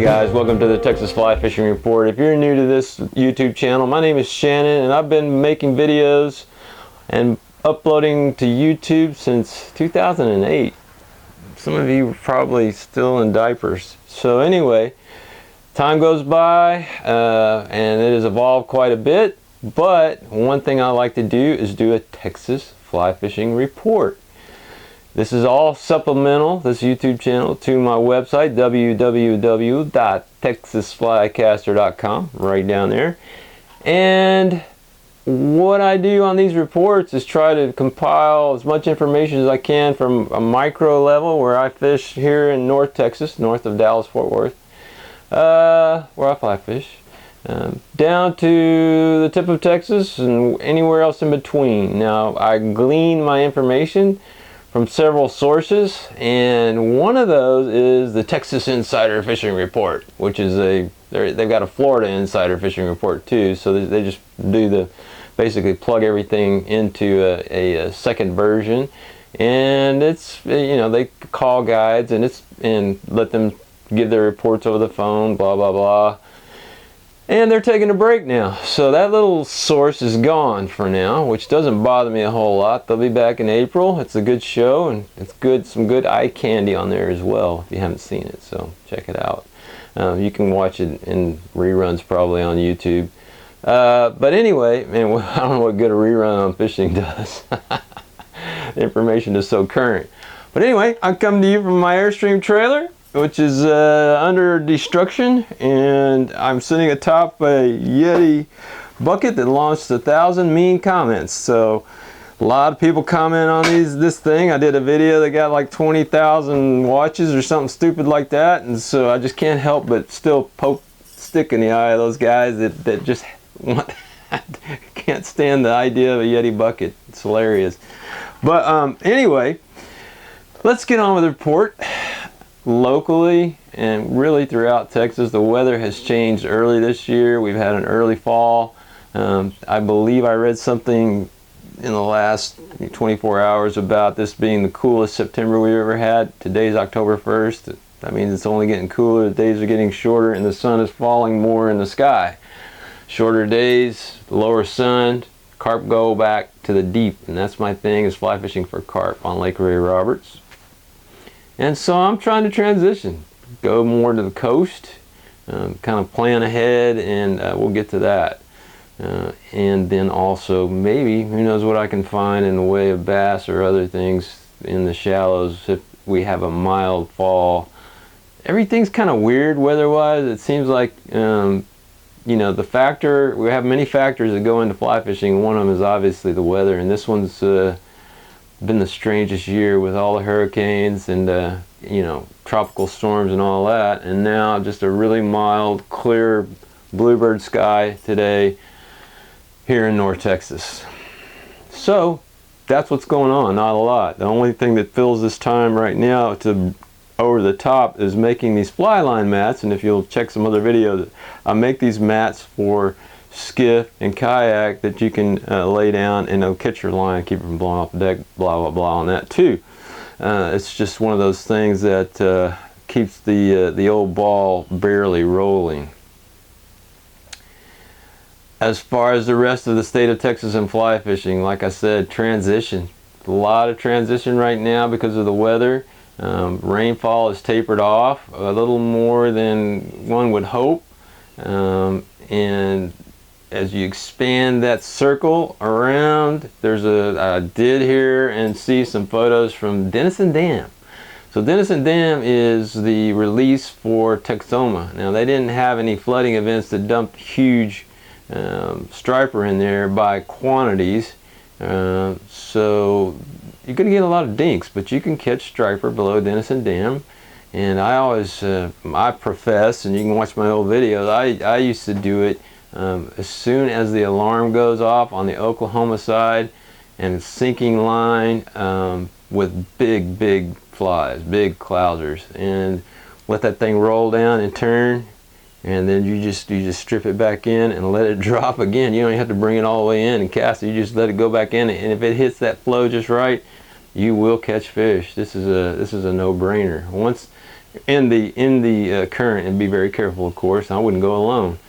guys, welcome to the Texas Fly Fishing Report. If you're new to this YouTube channel, my name is Shannon and I've been making videos and uploading to YouTube since 2008. Some of you are probably still in diapers. So anyway, time goes by and it has evolved quite a bit, but one thing I like to do is do a Texas Fly Fishing Report. This is all supplemental, this YouTube channel, to my website, www.texasflycaster.com, right down there. And what I do on these reports is try to compile as much information as I can from a micro level where I fish here in North Texas, north of Dallas-Fort Worth, where I fly fish, down to the tip of Texas and anywhere else in between. Now, I glean my information from several sources, and one of those is the Texas Insider Fishing Report, which is they've got a Florida Insider Fishing Report too, so they just do basically plug everything into a second version, and it's, you know, they call guides and let them give their reports over the phone, blah blah blah. And they're taking a break now, so that little source is gone for now, which doesn't bother me a whole lot. They'll be back in April. It's a good show, and it's good, some good eye candy on there as well if you haven't seen it, so check it out. You can watch it in reruns probably on YouTube. But anyway, man, I don't know what good a rerun on fishing does. The information is so current. But anyway, I come to you from my Airstream trailer, which is under destruction, and I'm sitting atop a Yeti bucket that launched 1,000 mean comments. So a lot of people comment on this thing. I did a video that got like 20,000 watches or something stupid like that, and so I just can't help but still stick in the eye of those guys that just can't stand the idea of a Yeti bucket. It's hilarious. But anyway, let's get on with the report. Locally and really throughout Texas, the weather has changed early this year. We've had an early fall. I believe I read something in the last 24 hours about this being the coolest September we've ever had. Today's October 1st. That means it's only getting cooler. The days are getting shorter and the sun is falling more in the sky. Shorter days, lower sun, carp go back to the deep, and that's my thing, is fly fishing for carp on Lake Ray Roberts. And so I'm trying to transition, go more to the coast, kind of plan ahead, and we'll get to that. And then also maybe, who knows what I can find in the way of bass or other things in the shallows if we have a mild fall. Everything's kind of weird weather-wise. It seems like, you know, we have many factors that go into fly fishing. One of them is obviously the weather, and this one's been the strangest year with all the hurricanes and you know, tropical storms and all that, and now just a really mild, clear bluebird sky today here in North Texas. So that's what's going on, not a lot. The only thing that fills this time right now to over the top is making these fly line mats, and if you'll check some other videos, I make these mats for skiff and kayak that you can lay down and it'll catch your line, keep it from blowing off the deck, blah blah blah on that too. It's just one of those things that keeps the old ball barely rolling. As far as the rest of the state of Texas and fly fishing, like I said, transition. A lot of transition right now because of the weather. Rainfall is tapered off a little more than one would hope, and as you expand that circle around, I did hear and see some photos from Denison Dam. So Denison Dam is the release for Texoma. Now, they didn't have any flooding events that dumped huge striper in there by quantities, so you're going to get a lot of dinks, but you can catch striper below Denison Dam. And I always, I profess, and you can watch my old videos, I used to do it as soon as the alarm goes off on the Oklahoma side, and sinking line with big flies, big clousers, and let that thing roll down and turn, and then you just strip it back in and let it drop again. You don't have to bring it all the way in and cast it. You just let it go back in, and if it hits that flow just right, you will catch fish. This is a no-brainer. Once in the current, and be very careful, of course. I wouldn't go alone.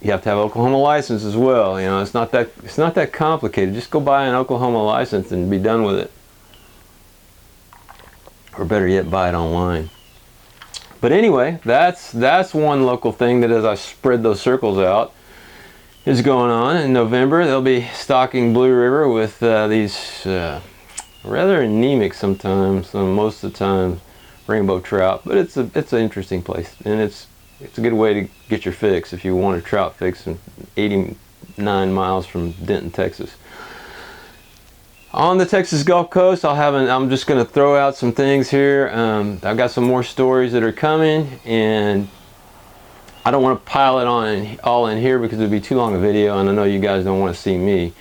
You have to have an Oklahoma license as well. You know, it's not that complicated. Just go buy an Oklahoma license and be done with it. Or better yet, buy it online. But anyway, that's one local thing that, as I spread those circles out, is going on. In November, they'll be stocking Blue River with these rather anemic sometimes, most of the time, rainbow trout. But it's an interesting place, and it's a good way to get your fix if you want a trout fix from 89 miles from Denton, Texas. On the Texas Gulf Coast, I'm just going to throw out some things here. I've got some more stories that are coming, and I don't want to pile it on all in here because it would be too long a video, and I know you guys don't want to see me.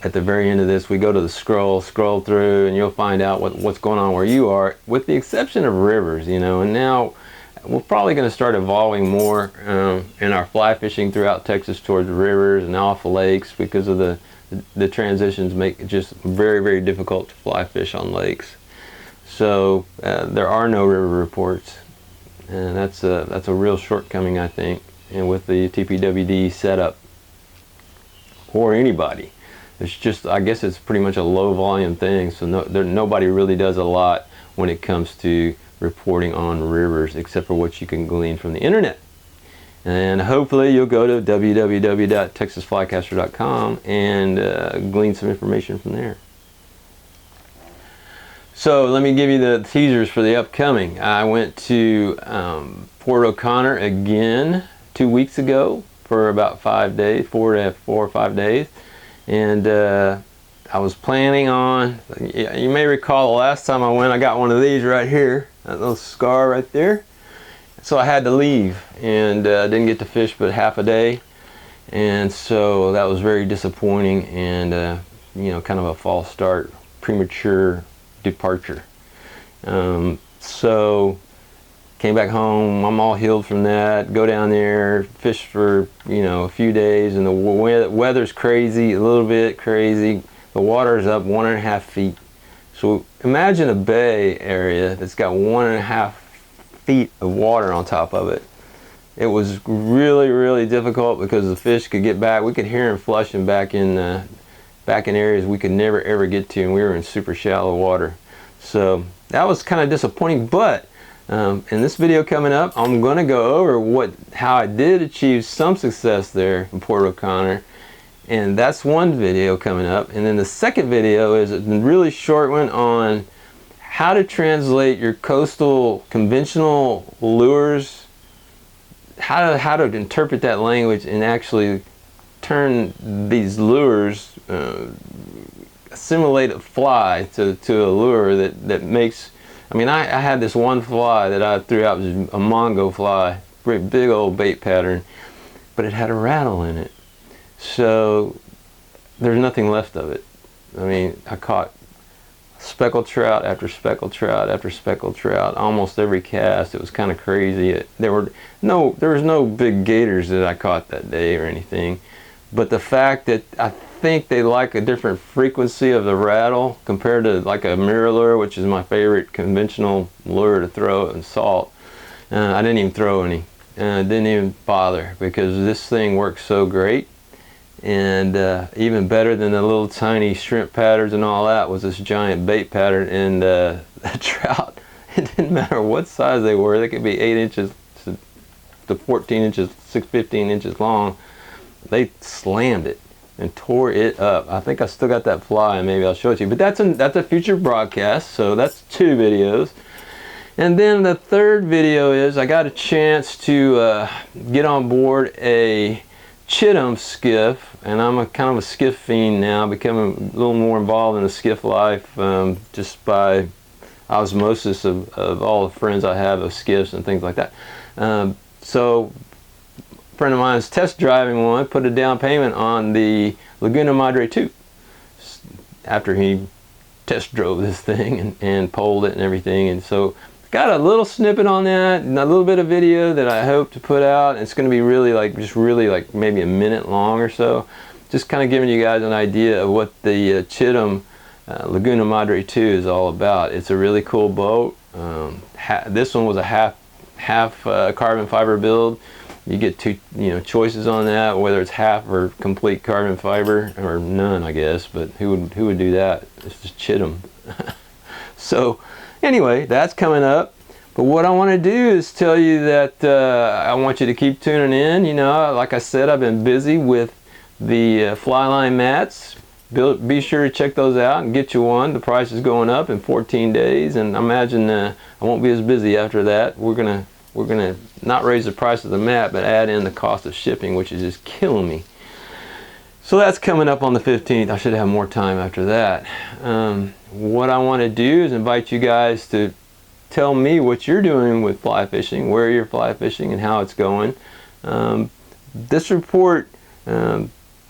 At the very end of this, we go to the scroll through, and you'll find out what's going on where you are, with the exception of rivers, you know. And now we're probably going to start evolving more in our fly fishing throughout Texas towards rivers and off lakes, because of the transitions make it just very, very difficult to fly fish on lakes. So there are no river reports, and that's a real shortcoming, I think. And with the TPWD setup, or anybody, it's just, I guess it's pretty much a low volume thing. So nobody really does a lot when it comes to reporting on rivers, except for what you can glean from the internet. And hopefully you'll go to www.texasflycaster.com and glean some information from there. So let me give you the teasers for the upcoming. I went to Port O'Connor again 2 weeks ago for about 5 days, 4 or 5 days. And I was planning on, you may recall the last time I went, I got one of these right here, that little scar right there. So I had to leave, and didn't get to fish but half a day, and so that was very disappointing, and you know, kind of a false start, premature departure. So came back home, I'm all healed from that, go down there, fish for, you know, a few days, and the weather's crazy, a little bit crazy. The water's up 1.5 feet. So imagine a bay area that's got 1.5 feet of water on top of it. It was really, really difficult because the fish could get back. We could hear them flushing back in areas we could never ever get to, and we were in super shallow water. So that was kind of disappointing. But in this video coming up, I'm going to go over how I did achieve some success there in Port O'Connor, and that's one video coming up. And then the second video is a really short one on how to translate your coastal conventional lures, how to interpret that language and actually turn these lures, assimilate a fly to a lure that makes, I mean, I had this one fly that I threw out, was a Mongo fly, big old bait pattern, but it had a rattle in it. So there's nothing left of it. I mean, I caught speckled trout after speckled trout after speckled trout almost every cast. It was kind of crazy. There was no big gators that I caught that day or anything, but the fact that I think they like a different frequency of the rattle compared to like a mirror lure, which is my favorite conventional lure to throw in salt. I didn't even throw any. Didn't even bother, because this thing works so great. And even better than the little tiny shrimp patterns and all that was this giant bait pattern. And the trout, it didn't matter what size they were. They could be 8 inches to 14 inches, 15 inches long. They slammed it and tore it up. I think I still got that fly, and maybe I'll show it to you. But that's a future broadcast, so that's 2 videos. And then the third video is I got a chance to get on board a CHITTUM skiff, and I'm kind of a skiff fiend now, becoming a little more involved in the skiff life, just by osmosis of all the friends I have of skiffs and things like that. So a friend of mine is test driving one, put a down payment on the Laguna Madre 2 after he test drove this thing and poled it and everything. And so got a little snippet on that, and a little bit of video that I hope to put out. It's going to be really like maybe a minute long or so, just kind of giving you guys an idea of what the CHITTUM Laguna Madre 2 is all about. It's a really cool boat. This one was a half half carbon fiber build. You get two choices on that, whether it's half or complete carbon fiber, or none, I guess. But who would do that? It's just CHITTUM. So anyway, that's coming up. But what I want to do is tell you that I want you to keep tuning in. You know, like I said, I've been busy with the fly line mats. Be sure to check those out and get you one. The price is going up in 14 days, and I imagine I won't be as busy after that. We're gonna not raise the price of the mat, but add in the cost of shipping, which is just killing me. So that's coming up on the 15th. I should have more time after that. What I want to do is invite you guys to tell me what you're doing with fly fishing, where you're fly fishing, and how it's going. This report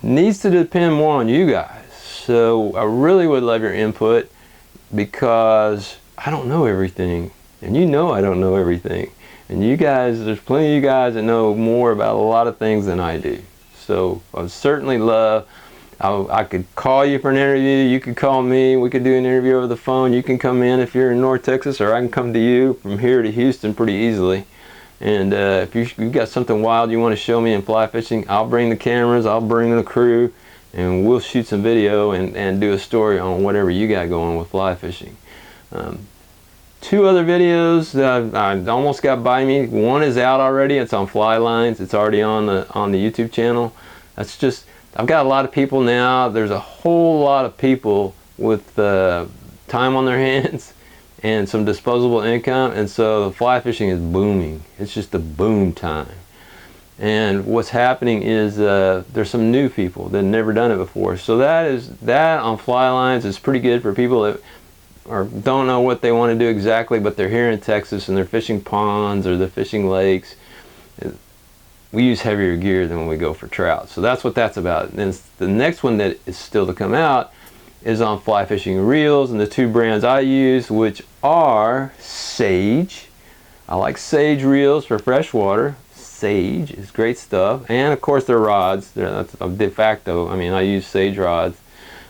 needs to depend more on you guys. So I really would love your input, because I don't know everything, and you know I don't know everything. And you guys, there's plenty of you guys that know more about a lot of things than I do. So I would certainly love, I could call you for an interview, you could call me, we could do an interview over the phone. You can come in if you're in North Texas, or I can come to you from here to Houston pretty easily. And if you've got something wild you want to show me in fly fishing, I'll bring the cameras, I'll bring the crew, and we'll shoot some video and do a story on whatever you got going with fly fishing. Two other videos that I almost got by me. One is out already. It's on fly lines. It's already on the YouTube channel. That's just, I've got a lot of people now. There's a whole lot of people with time on their hands and some disposable income, and so the fly fishing is booming. It's just a boom time. And what's happening is there's some new people that have never done it before. So that on fly lines is pretty good for people that or don't know what they want to do exactly, but they're here in Texas and they're fishing ponds or they're fishing lakes. We use heavier gear than when we go for trout. So that's what that's about. And the next one that is still to come out is on fly fishing reels, and the two brands I use, which are Sage. I like Sage reels for freshwater. Sage is great stuff. And of course their rods. That's a de facto. I mean, I use Sage rods.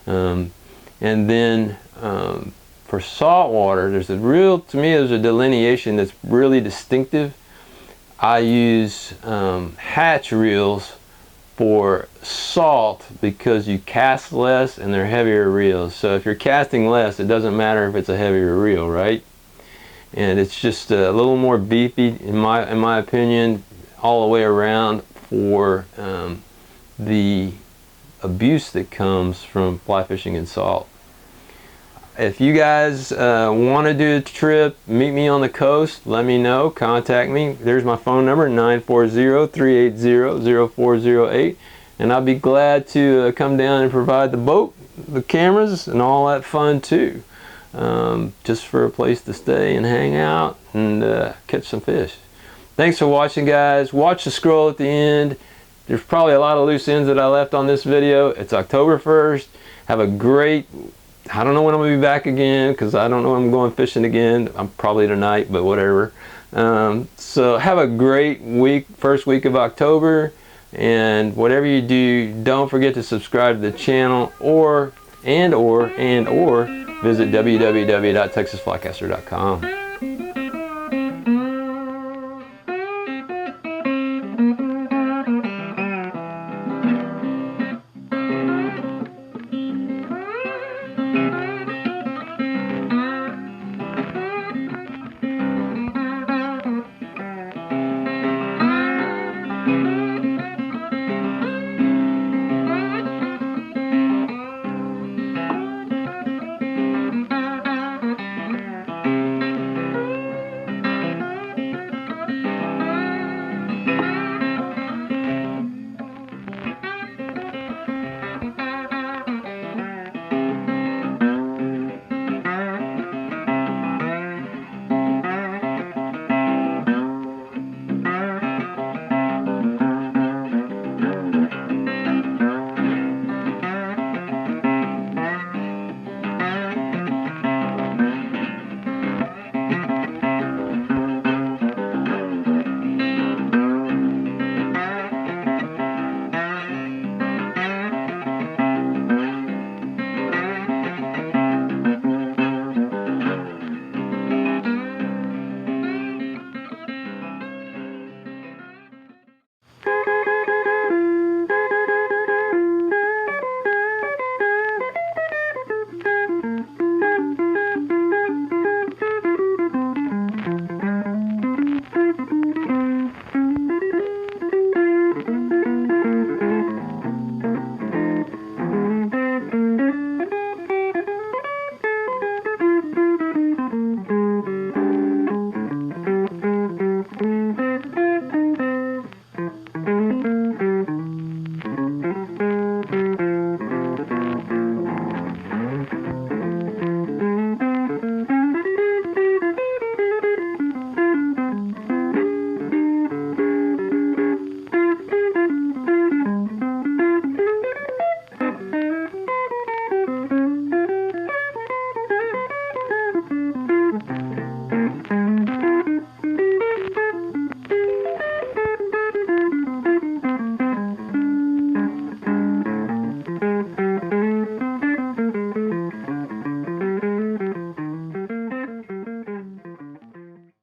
And then for saltwater, there's a real, to me, there's a delineation that's really distinctive. I use hatch reels for salt because you cast less and they're heavier reels. So if you're casting less, it doesn't matter if it's a heavier reel, right? And it's just a little more beefy, in my opinion, all the way around for the abuse that comes from fly fishing and salt. If you guys want to do a trip, meet me on the coast, let me know, contact me. There's my phone number, 940-380-0408, and I'll be glad to come down and provide the boat, the cameras, and all that fun too. Just for a place to stay and hang out and catch some fish. Thanks for watching, guys. Watch the scroll at the end. There's probably a lot of loose ends that I left on this video. It's October 1st. Have a great, I don't know when I'm going to be back again, because I don't know when I'm going fishing again. I'm probably tonight, but whatever. So have a great week, first week of October. And whatever you do, don't forget to subscribe to the channel or visit www.texasflycaster.com.